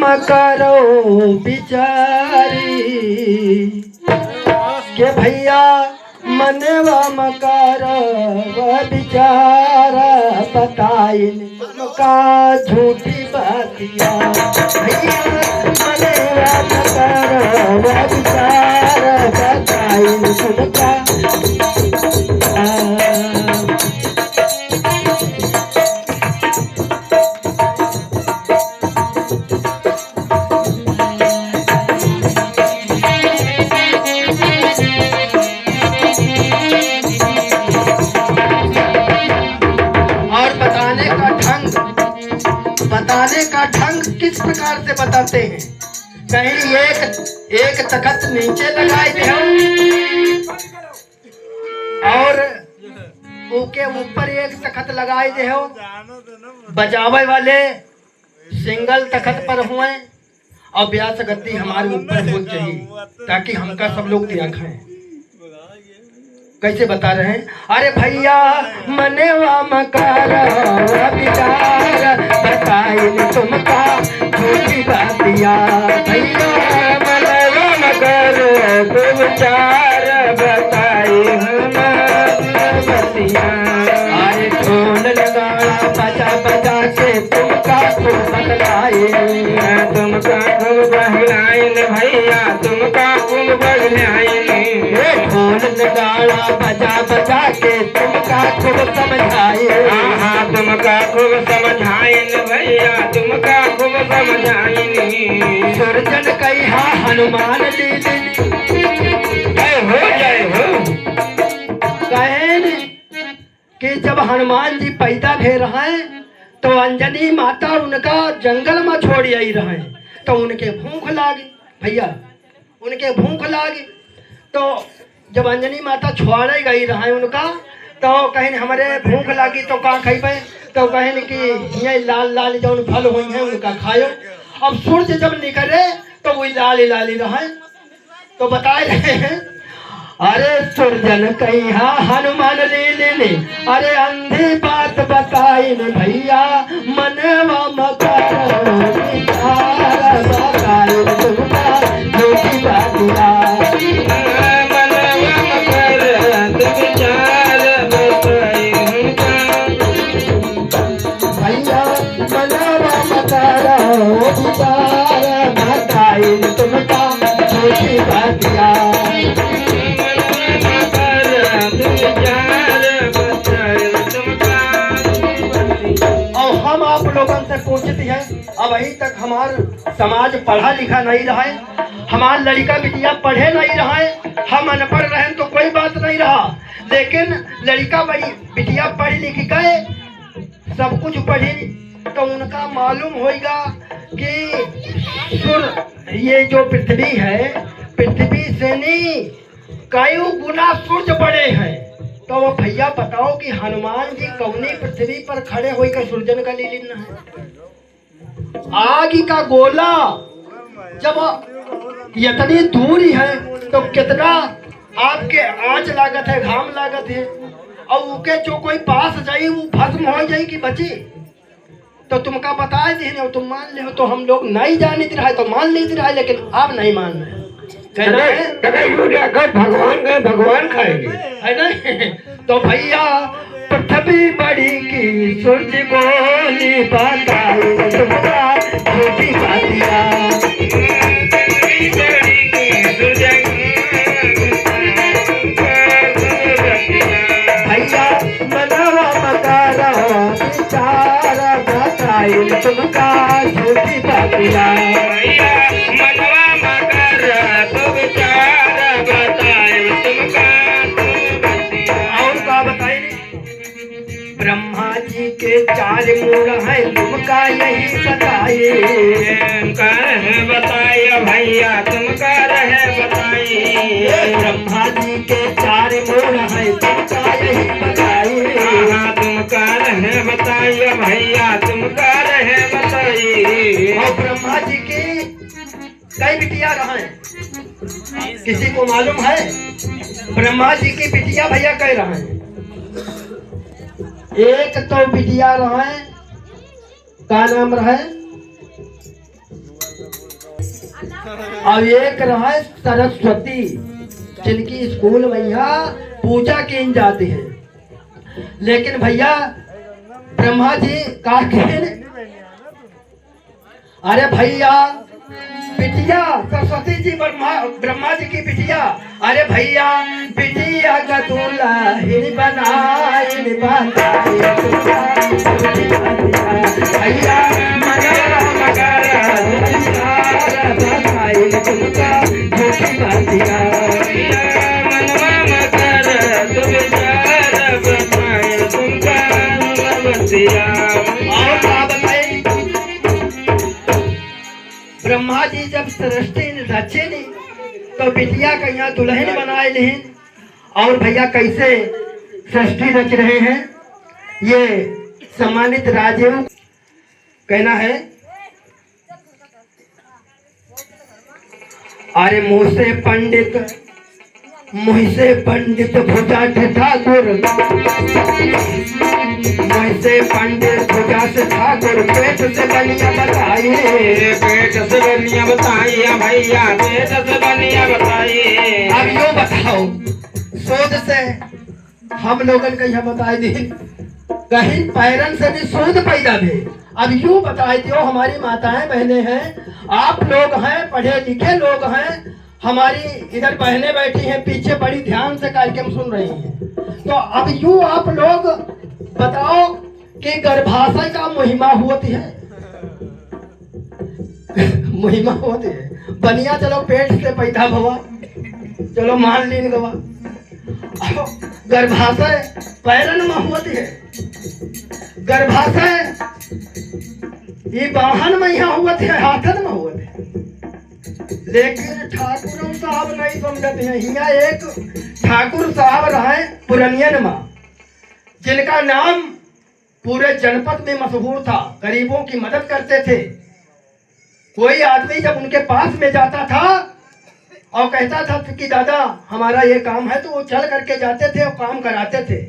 करो बिचारी के भैया मनवा मकारो बिचारा बताइन तुमका झूठी बातिया भैया मनवा मकारो बिचारा बताइन तुमका बताने का ढंग किस प्रकार से बताते हैं। कहीं एक तखत नीचे लगाए थे और उसके ऊपर एक तखत लगाए थे हो। बजावे वाले सिंगल तखत पर हुए और ब्यास गद्दी हमारे ऊपर हो चाहिए ताकि हमका सब लोग देखें। कैसे बता रहे हैं? अरे भैया मनेवा मकार विचार बताइन तुमका झूठी बातिया भैया मनेवा मकर विचार बताइन बतिया। अरे ढोल लगाड़ा बजा बजा के तुमका खूब बदलाए तुमका खूब बहलाइन भैया तुमका खूब बदलाइन। ढोल लगाड़ा बजा बजा के तुमका खूब समझाए तुमका खूब समझाइन भैया तुमका खूब समझाइन। सुरजन कहा हनुमान लीली जय हो कहें कि जब हनुमान जी पैदा भे रहे तो अंजनी माता उनका जंगल में छोड़ आई रहे तो उनके भूख लागी भैया उनके भूख लागी। तो जब अंजनी माता छोड़े गई रहे उनका तो कहीं हमारे भूख लगी तो का खेबे तो कहें कि ये लाल लाल जो फल हुई है उनका खायो। अब सूर्य जब निकले तो वही लाल लाल रहे तो बताए रहे हैं। अरे सुरजन कहा हनुमान ले अरे अंधी बात बताई न भैया मनवा मकर तुमका झूठी बातिया भैया मनवा मकर बताइन तुमका झूठी बातिया। हम आप लोगों से पूछते हैं अब अभी तक हमारा समाज पढ़ा लिखा नहीं रहा है, हमारा लड़का बिटिया पढ़े नहीं रहा है। हम अनपढ़ रहे तो कोई बात नहीं रहा लेकिन लड़का बड़ी बिटिया पढ़ी लिख गए सब कुछ पढ़ी तो उनका मालूम होगा कि ये जो पृथ्वी है पृथ्वी से नहीं कई गुना सूर्य बड़े हैं। तो वो भैया बताओ कि हनुमान जी कौनी पृथ्वी पर खड़े होकर सूर्यन का लीलीन है। आग का गोला जब इतनी दूरी है तो कितना आपके आंच लागत है घाम लागत है और उनके जो कोई पास जाए वो भस्म हो जाए कि बची तो तुमका बताए थे तुम मान ले हो। तो हम लोग नहीं जाने रहा तो मान लेते रहा लेकिन आप नहीं मान रहे भगवान खाएंगे है ना। तो भैया पृथ्वी बड़ी की सूर्य गोली बताई तुमका झूठी बातिया भैया मनवा मकारा विचार बताई तुमका झूठी बातिया ब्रह्मा जी के चार मूल है तुमका यही बताइए बताइए भैया तुमका रहे बताइए। ब्रह्मा जी के चार मूल है तुमका यही बताइए तुमका रहे बताइए भैया तुमका रहे बताइए। और ब्रह्मा जी की कई बिटिया रहे किसी को मालूम है? ब्रह्मा जी की बिटिया भैया कह रहे हैं। एक तो बिटिया रहे का नाम रहे और एक रहा सरस्वती, जिनकी स्कूल मैया पूजा की जाती है। लेकिन भैया ब्रह्मा जी का अरे भैया बिटिया सरस्वती जी ब्रह्मा जी की बिटिया, अरे भैया बिटिया का दुल्हन बनाई भैया ब्रह्मा जी जब सृष्टि रचे नहीं तो बिटिया का यहाँ दुल्हन बनाए लेन। और भैया कैसे सृष्टि रच रहे हैं ये सम्मानित राजीव कहना है। अरे मुँह से पंडित भुजा ठाकुर, मुँह से पंडित भुजा से ठाकुर, पेट से बनिया बताइए, पेट से बनिया बताइए भैया, पेट से बनिया बताइए। अब यो बताओ शोध से हम लोगन का यह बताए दी कहीं पैरन से भी शोध पैदा भी। अब यूं बताए दियो हमारी माताएं बहनें हैं, आप लोग हैं पढ़े लिखे लोग हैं, हमारी इधर बहनें बैठी हैं पीछे बड़ी ध्यान से कार्यक्रम सुन रही हैं। तो अब यूं आप लोग बताओ कि गर्भाशय का महिमा होती है महिमा होती है। बनिया चलो पेट से पैदा भवा, चलो मान लीन गवा, गर्भाशय पैरन में होती है, गर्भाशय ये वाहन में यहाँ हुआ थे, हाथन में हुआ थे। लेकिन ठाकुर साहब नहीं समझते हैं। यहाँ एक ठाकुर साहब रहे पुरनियन में, जिनका नाम पूरे जनपद में मशहूर था, गरीबों की मदद करते थे। कोई आदमी जब उनके पास में जाता था और कहता था कि दादा हमारा ये काम है, तो वो चल करके जाते थे और काम कराते थे।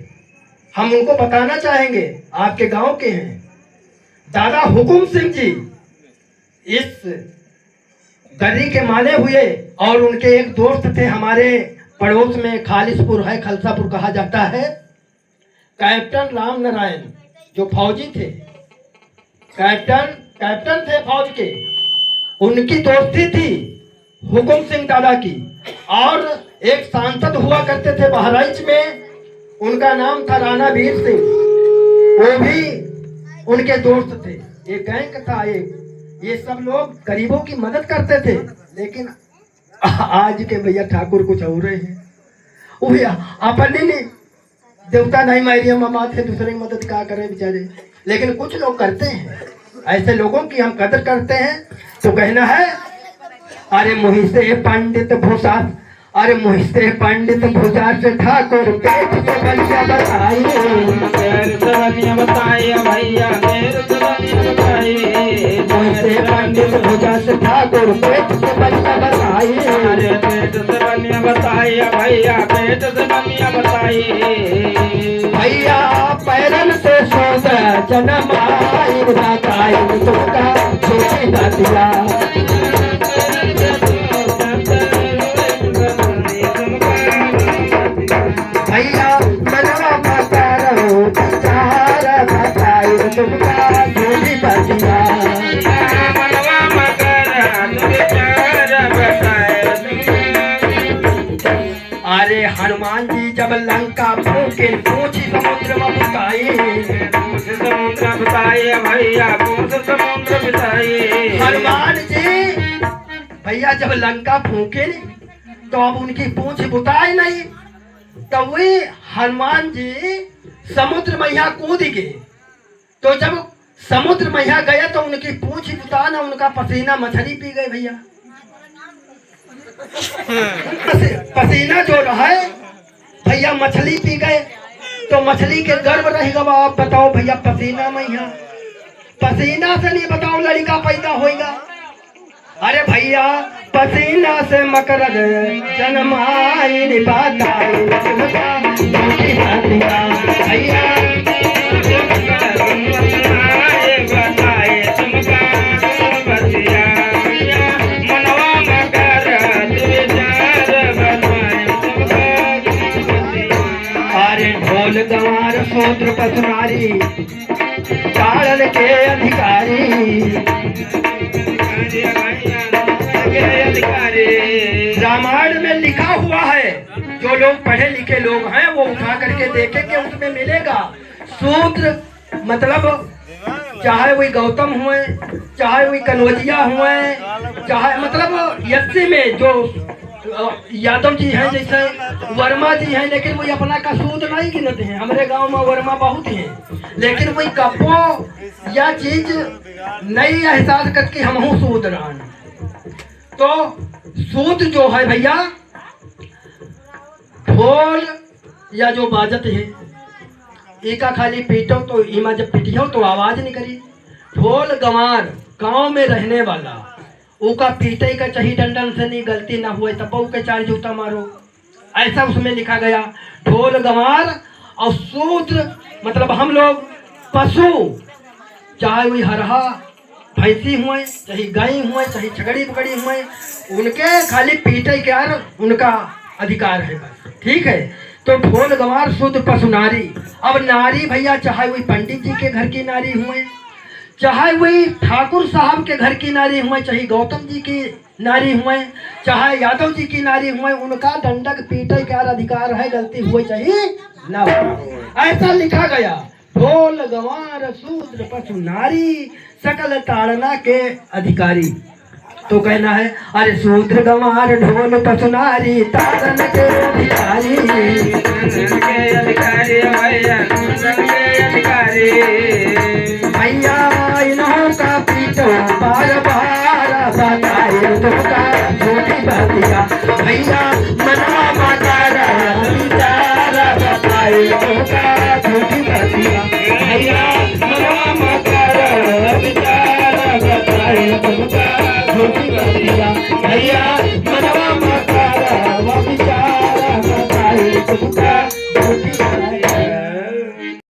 हम उनको बताना चाहेंगे, आपके गांव के हैं दादा हुकुम सिंह जी, इस गर्री के माने हुए। और उनके एक दोस्त थे हमारे पड़ोस में, खालिसपुर है, खलसापुर कहा जाता है, कैप्टन राम नारायण, जो फौजी थे, कैप्टन थे फौज के, उनकी दोस्ती थी हुकुम सिंह दादा की। और एक सांसद हुआ करते थे बहराइच में, उनका नाम था राणा वीर सिंह, वो भी उनके दोस्त थे। एक गैंग था एक, ये सब लोग गरीबों की मदद करते थे। लेकिन आज के भैया ठाकुर कुछ और हैं, वो अपने ने देवता नहीं मारिया मामा थे, दूसरे की मदद क्या करे बेचारे। लेकिन कुछ लोग करते हैं, ऐसे लोगों की हम कदर करते हैं। तो कहना है अरे मुँह से पंडित भूषा, अरे मुँह से पंडित भुजा से ठाकुर, पेट से बनिया बताइए, पेट से बनिया बताइए भैया, पेट से बनिया बताइए। मुँह से पंडित भुजा से ठाकुर, पेट से बनिया बताइए, अरे पेट से बनिया बताइए भैया, पेट से बनिया बताइए। भैया पैरन से शोध जन्म आई बताई तुमका छोटी दादिया, भैया मनवा माता रहो विचार बताई तुमका छोटी दादिया, मनवा माता रहो विचार बताए। अरे हनुमान जी जब लंका फूके पूछी समुद्र में बुताई, समुद्र बुताई भैया, पूछ समुद्र बुताई। हनुमान जी भैया जब लंका फूके तो अब उनकी पूछ बुताई नहीं, तो वे हनुमान जी समुद्र में यहाँ कूद गए। तो जब समुद्र में यहाँ गया तो उनकी पूछ बुता ना, उनका पसीना मछली पी गए भैया। पसीना जो रहा है भैया मछली पी गए, तो मछली के गर्भ रह गवा। आप बताओ भैया पसीना में यहाँ, पसीना से नहीं बताओ लड़का पैदा होगा। अरे भैया पसीना से मकर जन्माई निभाताई भैया, मनवा शूद्र पशु नारी ताड़न के अधिकारी। रामायण में लिखा हुआ है, जो लोग पढ़े लिखे लोग हैं वो उठा करके देखेंगे, उसमें मिलेगा शूद्र मतलब चाहे वही गौतम हुए, चाहे वही कनौजिया हुए, चाहे मतलब यस्सी में जो यादव जी हैं, जैसे वर्मा जी हैं, लेकिन वही अपना का शूद्र नहीं गिनते हैं। हमारे गांव में वर्मा बहुत हैं, लेकिन वही कपो या चीज नहीं एहसास करके हम हूँ शूद्र। तो शूद्र जो है भैया, ढोल या जो बाजत है एका खाली पीटो तो इमा जब पीटियो तो आवाज नहीं करी। ढोल गंवार गांव में रहने वाला उका पीटे का चाहिए, डंडन से नहीं, गलती ना हुए तब के 4 जूता मारो, ऐसा उसमें लिखा गया। ढोल गंवार और शूद्र मतलब हम लोग पशु, चाहे वही हरहा भैंसी हुए, चाहे गाय हुए, चाहे छगड़ी पकड़ी हुए, उनके खाली पीटे के यार उनका अधिकार है बस, ठीक है। तो ढोल गंवार शूद्र पशु नारी। अब नारी भैया चाहे वही पंडित जी के घर की नारी हुए, चाहे वही ठाकुर साहब के घर की नारी हुए, चाहे गौतम जी की नारी हुए, चाहे यादव जी की नारी हुए, उनका दंडक पीटे का अधिकार है, गलती हुई चाहिए ना हो, ऐसा लिखा गया। ढोल गंवार शूद्र पशु नारी सकल ताड़ना के अधिकारी। तो कहना है अरे शूद्र गंवार ढोल पशु नारी ताड़न के अधिकारी, के अधिकारी।